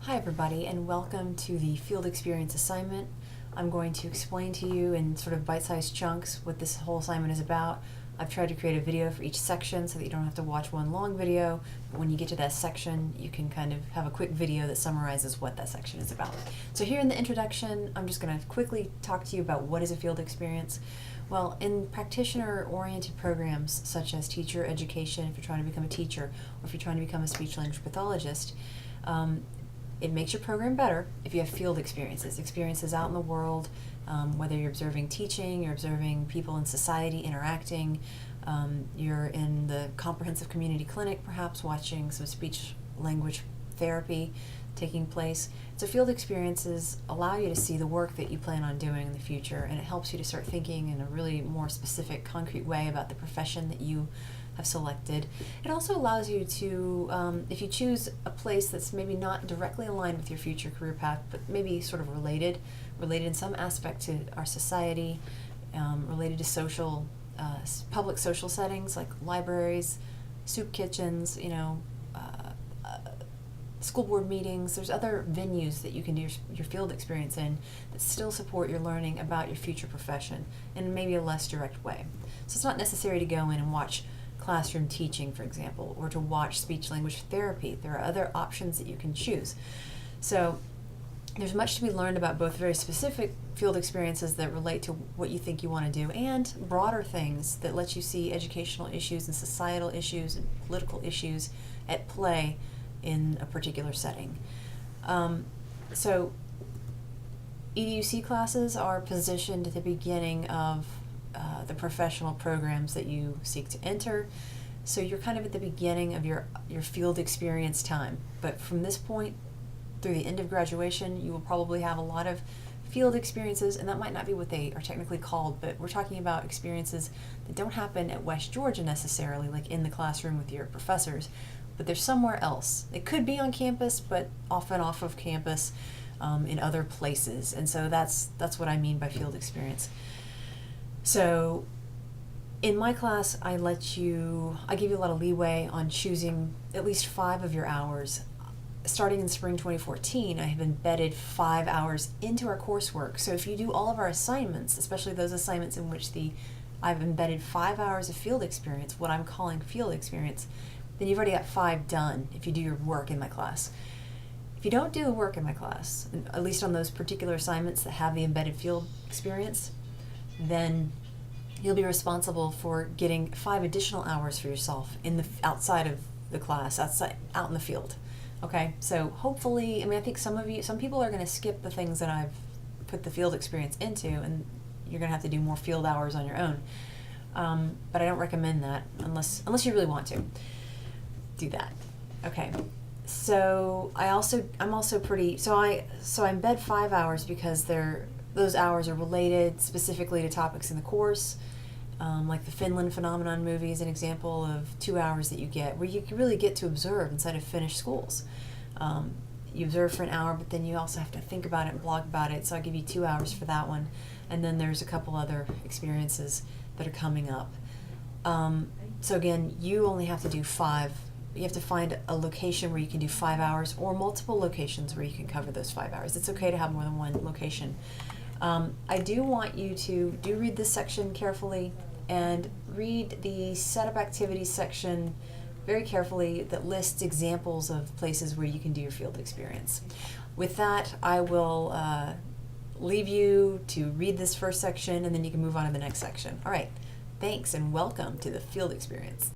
Hi everybody, and welcome to the field experience assignment. I'm going to explain to you in sort of bite-sized chunks what this whole assignment is about. I've tried to create a video for each section so that you don't have to watch one long video, but when you get to that section you can kind of have a quick video that summarizes what that section is about. So here in the introduction, I'm just going to quickly talk to you about what is a field experience. Well, in practitioner-oriented programs such as teacher education, if you're trying to become a teacher, or if you're trying to become a speech-language pathologist, it makes your program better if you have field experiences out in the world, whether you're observing teaching, you're observing people in society interacting, you're in the comprehensive community clinic perhaps watching some speech language therapy taking place. So field experiences allow you to see the work that you plan on doing in the future, and it helps you to start thinking in a really more specific, concrete way about the profession that you have selected. It also allows you to, if you choose a place that's maybe not directly aligned with your future career path, but maybe sort of related in some aspect to our society, related to social, public social settings like libraries, soup kitchens, school board meetings. There's other venues that you can do your field experience in that still support your learning about your future profession in maybe a less direct way. So it's not necessary to go in and watch classroom teaching, for example, or to watch speech language therapy. There are other options that you can choose. So there's much to be learned about both very specific field experiences that relate to what you think you want to do and broader things that let you see educational issues and societal issues and political issues at play in a particular setting. So EDUC classes are positioned at the beginning of the professional programs that you seek to enter. So you're kind of at the beginning of your field experience time. But from this point through the end of graduation, you will probably have a lot of field experiences, and that might not be what they are technically called, but we're talking about experiences that don't happen at West Georgia necessarily, like in the classroom with your professors, but they're somewhere else. It could be on campus, but often off of campus in other places. And so that's what I mean by field experience. So in my class, I give you a lot of leeway on choosing at least 5 of your hours. Starting in spring 2014, I have embedded 5 hours into our coursework. So if you do all of our assignments, especially those assignments in which I've embedded 5 hours of field experience, what I'm calling field experience, then you've already got 5 done if you do your work in my class. If you don't do the work in my class, at least on those particular assignments that have the embedded field experience, then you'll be responsible for getting 5 additional hours for yourself outside of the class, out in the field. Okay, so hopefully, I think some people are going to skip the things that I've put the field experience into, and you're going to have to do more field hours on your own. But I don't recommend that unless you really want to do that. Okay, so I embed 5 hours because those hours are related specifically to topics in the course. Like the Finland Phenomenon movie is an example of 2 hours that you get, where you can really get to observe inside of Finnish schools. You observe for an hour, but then you also have to think about it and blog about it, so I'll give you 2 hours for that one. And then there's a couple other experiences that are coming up. So again, you only have to do 5. You have to find a location where you can do 5 hours, or multiple locations where you can cover those 5 hours. It's okay to have more than one location. I do want you to read this section carefully and read the setup activities section very carefully that lists examples of places where you can do your field experience. With that, I will leave you to read this first section, and then you can move on to the next section. All right, thanks and welcome to the field experience.